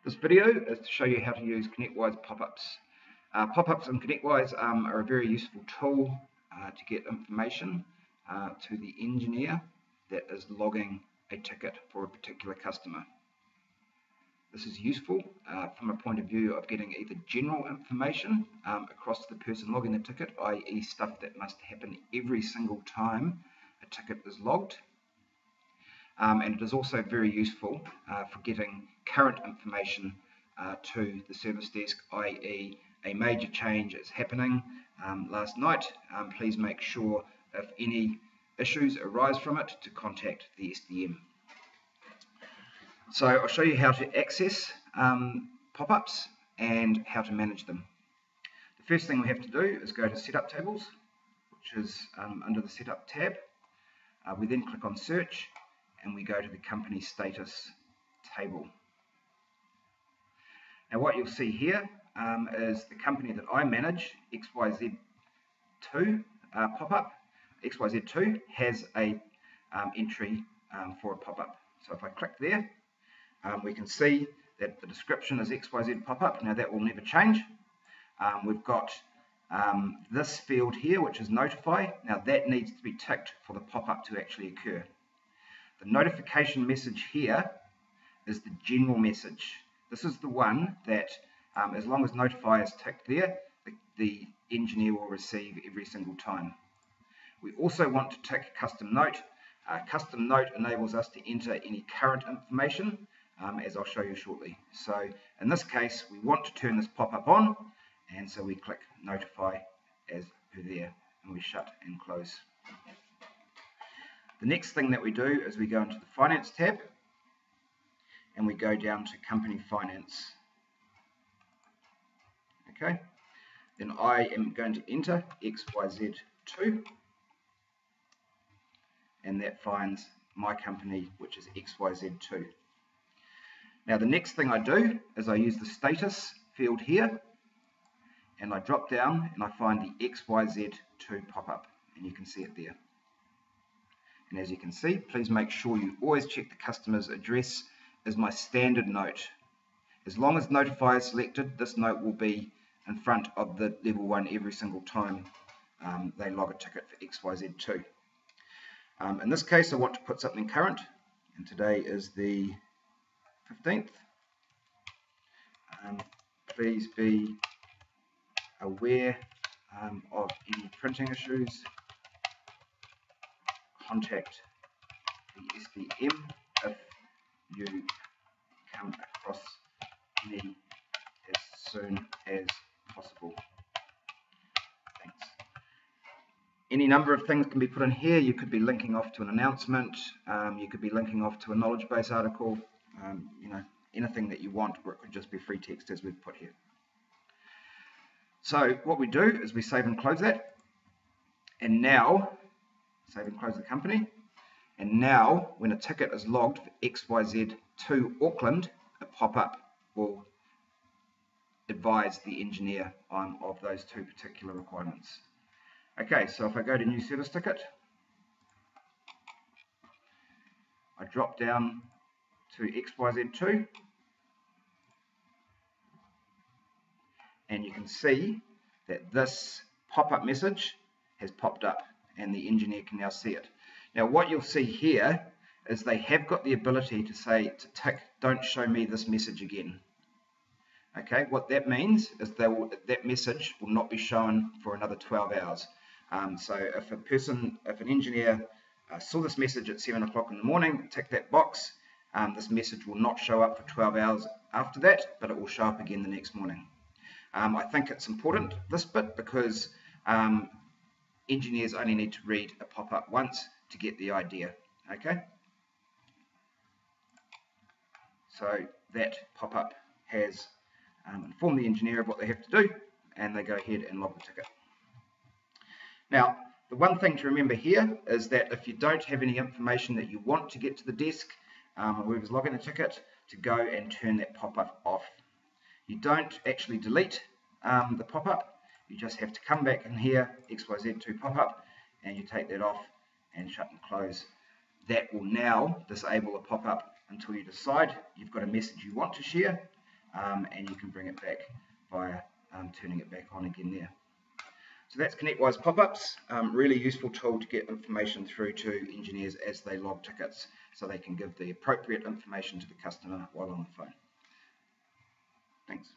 This video is to show you how to use Connectwise Pop Ups. Pop Ups in Connectwise are a very useful tool to get information to the engineer that is logging a ticket for a particular customer. This is useful from a point of view of getting either general information across to the person logging the ticket, i.e. stuff that must happen every single time a ticket is logged. And it is also very useful for getting current information to the service desk, i.e. a major change is happening last night. Please make sure if any issues arise from it to contact the SDM. So I'll show you how to access pop-ups and how to manage them. The first thing we have to do is go to Setup Tables, which is under the Setup tab. We then click on Search and we go to the Company Status table. Now what you'll see here is the company that I manage, XYZ2 pop-up. XYZ2 has a entry for a pop-up. So if I click there, we can see that the description is XYZ pop-up. Now that will never change. We've got this field here, which is notify. Now that needs to be ticked for the pop-up to actually occur. The notification message here is the general message. This is the one that, as long as notify is ticked there, the engineer will receive every single time. We also want to tick custom note. Custom note enables us to enter any current information, as I'll show you shortly. So in this case, we want to turn this pop-up on, and so we click notify as per there, and we shut and close. The next thing that we do is we go into the Finance tab and we go down to Company Finance. Okay, then I am going to enter XYZ2 and that finds my company, which is XYZ2. Now the next thing I do is I use the status field here and I drop down and I find the XYZ2 pop-up, and you can see it there. And as you can see, please make sure you always check the customer's address as my standard note. As long as notify is selected, this note will be in front of the level 1 every single time they log a ticket for XYZ2. In this case, I want to put something current, and today is the 15th. Please be aware of any printing issues. Contact the SDM if you come across any as soon as possible. Thanks. Any number of things can be put in here. You could be linking off to an announcement, you could be linking off to a knowledge base article, anything that you want, or it could just be free text as we've put here. So what we do is we save and close that, and now save and close the company, and now when a ticket is logged for XYZ2 Auckland, a pop-up will advise the engineer of those two particular requirements. Okay, so if I go to new service ticket, I drop down to XYZ2, and you can see that this pop-up message has popped up, and the engineer can now see it. Now what you'll see here is they have got the ability to say, to tick, don't show me this message again. Okay, what that means is that message will not be shown for another 12 hours. So if an engineer saw this message at 7 o'clock in the morning, tick that box, this message will not show up for 12 hours after that, but it will show up again the next morning. I think it's important, this bit, because engineers only need to read a pop-up once to get the idea. Okay, so that pop-up has informed the engineer of what they have to do, and they go ahead and log the ticket. Now the one thing to remember here is that if you don't have any information that you want to get to the desk, whoever's logging the ticket, to go and turn that pop-up off. You don't actually delete the pop-up. You just have to come back in here, XYZ2 pop-up, and you take that off and shut and close. That will now disable a pop-up until you decide you've got a message you want to share, and you can bring it back by turning it back on again there. So that's Connectwise Pop Ups, really useful tool to get information through to engineers as they log tickets, so they can give the appropriate information to the customer while on the phone. Thanks.